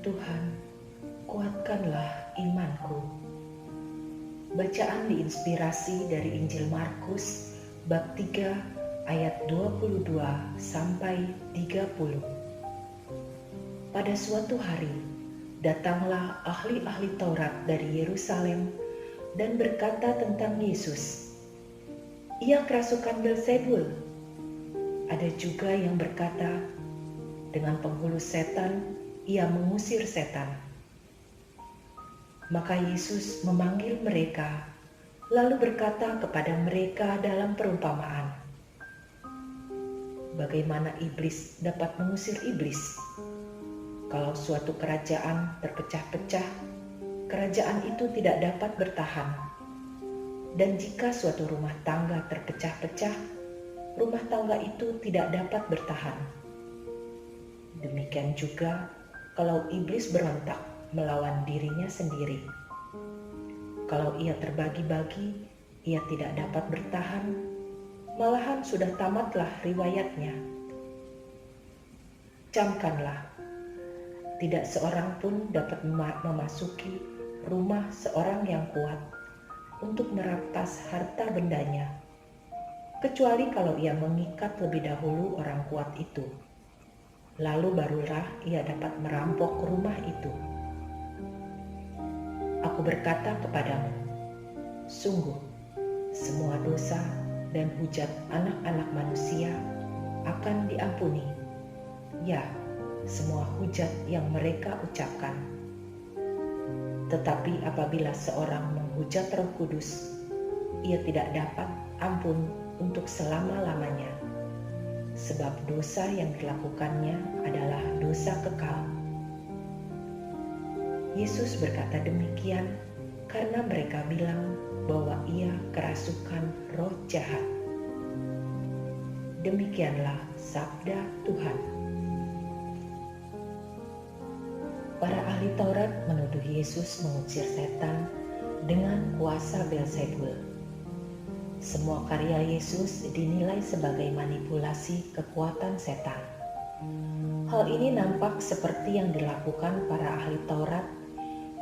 Tuhan, kuatkanlah imanku. Bacaan diinspirasi dari Injil Markus bab 3 ayat 22 sampai 30. Pada suatu hari, datanglah ahli-ahli Taurat dari Yerusalem dan berkata tentang Yesus, "Ia kerasukan Beelzebul." Ada juga yang berkata, dengan penghulu setan ia mengusir setan. Maka Yesus memanggil mereka, lalu berkata kepada mereka dalam perumpamaan, "Bagaimana iblis dapat mengusir iblis? Kalau suatu kerajaan terpecah-pecah, kerajaan itu tidak dapat bertahan. Dan jika suatu rumah tangga terpecah-pecah, rumah tangga itu tidak dapat bertahan. Demikian juga kalau iblis berontak melawan dirinya sendiri. Kalau ia terbagi-bagi, ia tidak dapat bertahan, malahan sudah tamatlah riwayatnya. Camkanlah, tidak seorang pun dapat memasuki rumah seorang yang kuat untuk merampas harta bendanya, kecuali kalau ia mengikat lebih dahulu orang kuat itu. Lalu barulah ia dapat merampok rumah itu. Aku berkata kepadamu, sungguh, semua dosa dan hujat anak-anak manusia akan diampuni. Ya, semua hujat yang mereka ucapkan. Tetapi apabila seorang menghujat Roh Kudus, ia tidak dapat ampun untuk selama-lamanya. Sebab dosa yang dilakukannya adalah dosa kekal. Yesus berkata demikian karena mereka bilang bahwa ia kerasukan roh jahat. Demikianlah sabda Tuhan. Para ahli Taurat menuduh Yesus mengusir setan dengan kuasa Beelzebul. Semua karya Yesus dinilai sebagai manipulasi kekuatan setan. Hal ini nampak seperti yang dilakukan para ahli Taurat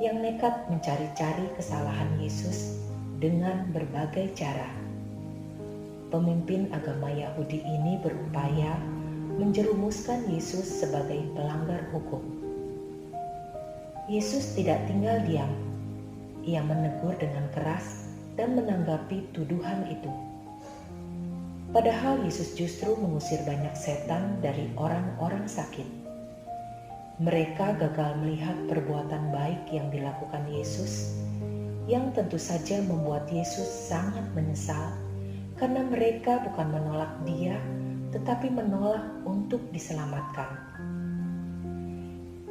yang nekat mencari-cari kesalahan Yesus dengan berbagai cara. Pemimpin agama Yahudi ini berupaya menjerumuskan Yesus sebagai pelanggar hukum. Yesus tidak tinggal diam. Ia menegur dengan keras dan menanggapi tuduhan itu. Padahal Yesus justru mengusir banyak setan dari orang-orang sakit. Mereka gagal melihat perbuatan baik yang dilakukan Yesus, yang tentu saja membuat Yesus sangat menyesal karena mereka bukan menolak Dia, tetapi menolak untuk diselamatkan.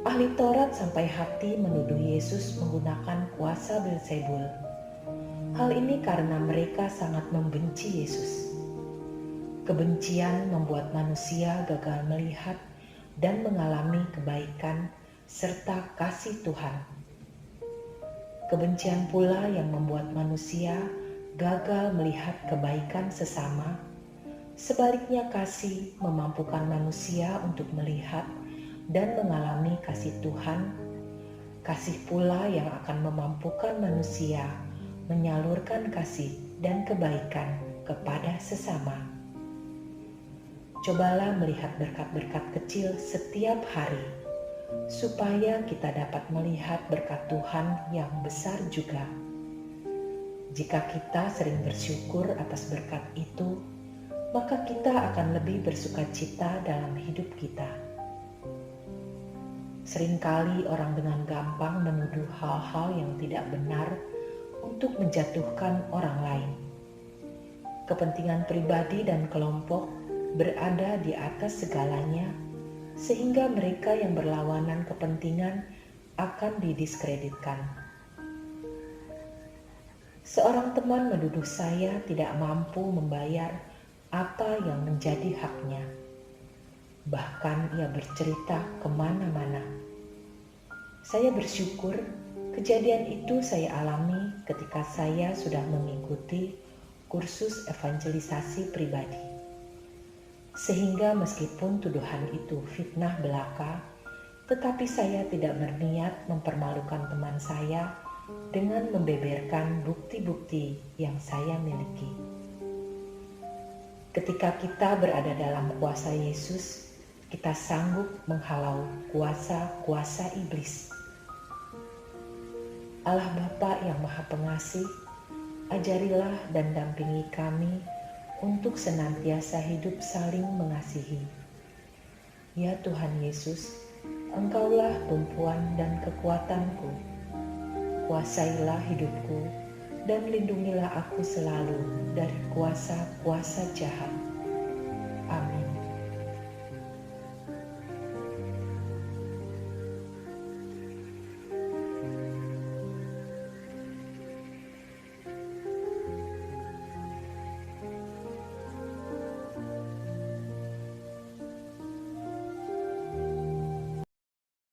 Ahli Taurat sampai hati menuduh Yesus menggunakan kuasa Beelzebul. Hal ini karena mereka sangat membenci Yesus. Kebencian membuat manusia gagal melihat dan mengalami kebaikan serta kasih Tuhan. Kebencian pula yang membuat manusia gagal melihat kebaikan sesama. Sebaliknya, kasih memampukan manusia untuk melihat dan mengalami kasih Tuhan. Kasih pula yang akan memampukan manusia menyalurkan kasih dan kebaikan kepada sesama. Cobalah melihat berkat-berkat kecil setiap hari, supaya kita dapat melihat berkat Tuhan yang besar juga. Jika kita sering bersyukur atas berkat itu, maka kita akan lebih bersukacita dalam hidup kita. Seringkali orang dengan gampang menuduh hal-hal yang tidak benar untuk menjatuhkan orang lain. Kepentingan pribadi dan kelompok berada di atas segalanya, sehingga mereka yang berlawanan kepentingan akan didiskreditkan. Seorang teman menuduh saya tidak mampu membayar apa yang menjadi haknya. Bahkan ia bercerita kemana-mana. Saya bersyukur kejadian itu saya alami ketika saya sudah mengikuti kursus evangelisasi pribadi. Sehingga meskipun tuduhan itu fitnah belaka, tetapi saya tidak berniat mempermalukan teman saya dengan membeberkan bukti-bukti yang saya miliki. Ketika kita berada dalam kuasa Yesus, kita sanggup menghalau kuasa-kuasa iblis. Allah Bapa yang Maha Pengasih, ajarilah dan dampingi kami untuk senantiasa hidup saling mengasihi. Ya Tuhan Yesus, Engkaulah tumpuan dan kekuatanku. Kuasailah hidupku dan lindungilah aku selalu dari kuasa-kuasa jahat. Amin.